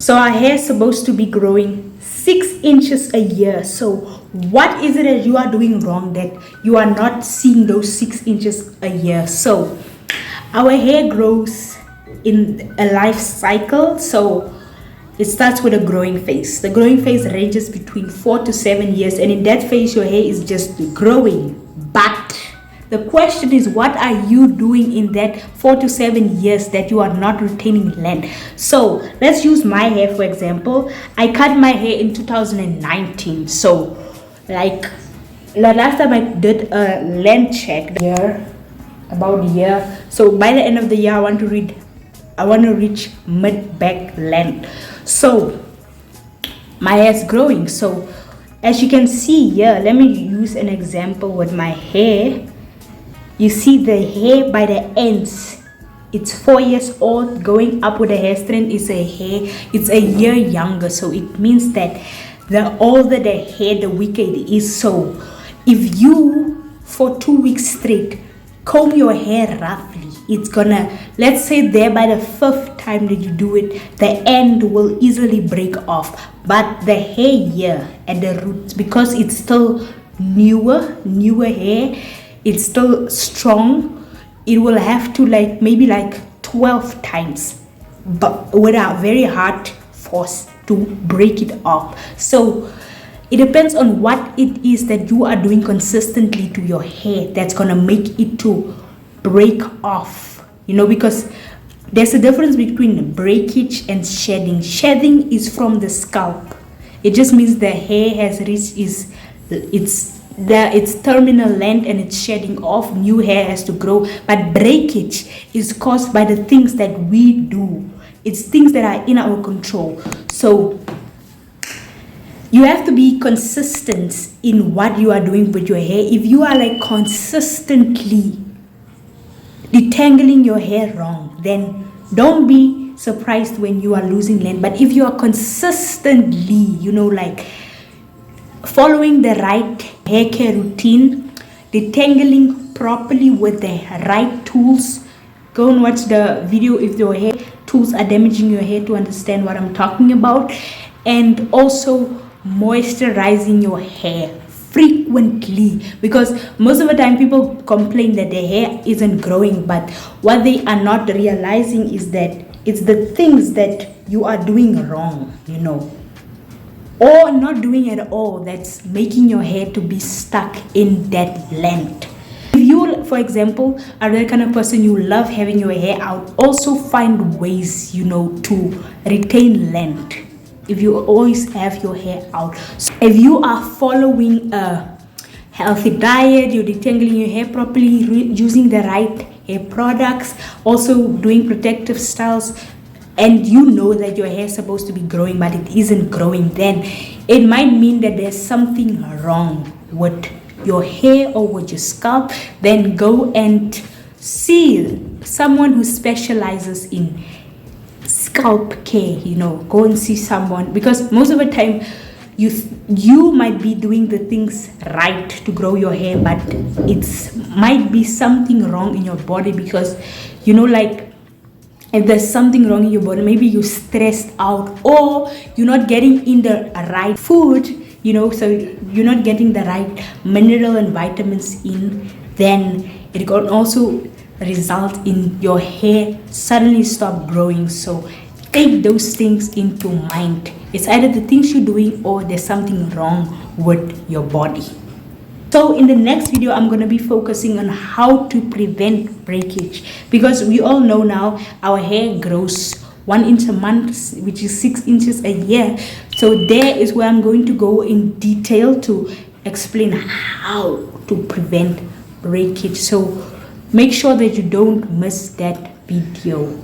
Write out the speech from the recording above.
So our hair is supposed to be growing 6 inches a year. So what is it that you are doing wrong that you are not seeing those 6 inches a year? So our hair grows in a life cycle. So it starts with a growing phase. The growing phase ranges between 4 to 7 years, and in that phase your hair is just growing. But the question is, what are you doing in that 4 to 7 years that you are not retaining length? So let's use my hair for example. I cut my hair in 2019. So like the last time I did a length check about a year. So by the end of the year I want to reach mid back length. So my hair is growing. So as you can see here, let me use an example with my hair. You see the hair by the ends, it's 4 years old. Going up with the hair strength is it's a year younger. So it means that the older the hair, the weaker it is. So if you for 2 weeks straight comb your hair roughly, it's gonna, let's say there by the fifth time that you do it, the end will easily break off. But the hair here at the roots, because it's still newer hair, it's still strong, it will have to maybe 12 times, but without very hard force to break it off. So it depends on what it is that you are doing consistently to your hair that's gonna make it to break off, because there's a difference between breakage and shedding. Shedding is from the scalp. It just means the hair has reached its terminal length and it's shedding off, new hair has to grow. But breakage is caused by the things that we do. It's things that are in our control. So you have to be consistent in what you are doing with your hair. If you are consistently detangling your hair wrong, then don't be surprised when you are losing length. But if you are consistently following the right hair care routine, detangling properly with the right tools, go and watch the video if your hair tools are damaging your hair to understand what I'm talking about. And also moisturizing your hair frequently, because most of the time people complain that their hair isn't growing, but what they are not realizing is that it's the things that you are doing wrong, or not doing at all, that's making your hair to be stuck in that length. If you, for example, are the kind of person you love having your hair out, also find ways to retain length. If you always have your hair out, so if you are following a healthy diet, you're detangling your hair properly, using the right hair products, also doing protective styles, and you know that your hair is supposed to be growing but it isn't growing, then it might mean that there's something wrong with your hair or with your scalp. Then go and see someone who specializes in scalp care. Go and see someone, because most of the time you might be doing the things right to grow your hair, but it's might be something wrong in your body, because if there's something wrong in your body, maybe you're stressed out, or you're not getting in the right food, so you're not getting the right mineral and vitamins in, then it can also result in your hair suddenly stop growing. So take those things into mind. It's either the things you're doing or there's something wrong with your body. So in the next video, I'm going to be focusing on how to prevent breakage, because we all know now our hair grows 1 inch a month, which is 6 inches a year. So there is where I'm going to go in detail to explain how to prevent breakage. So make sure that you don't miss that video.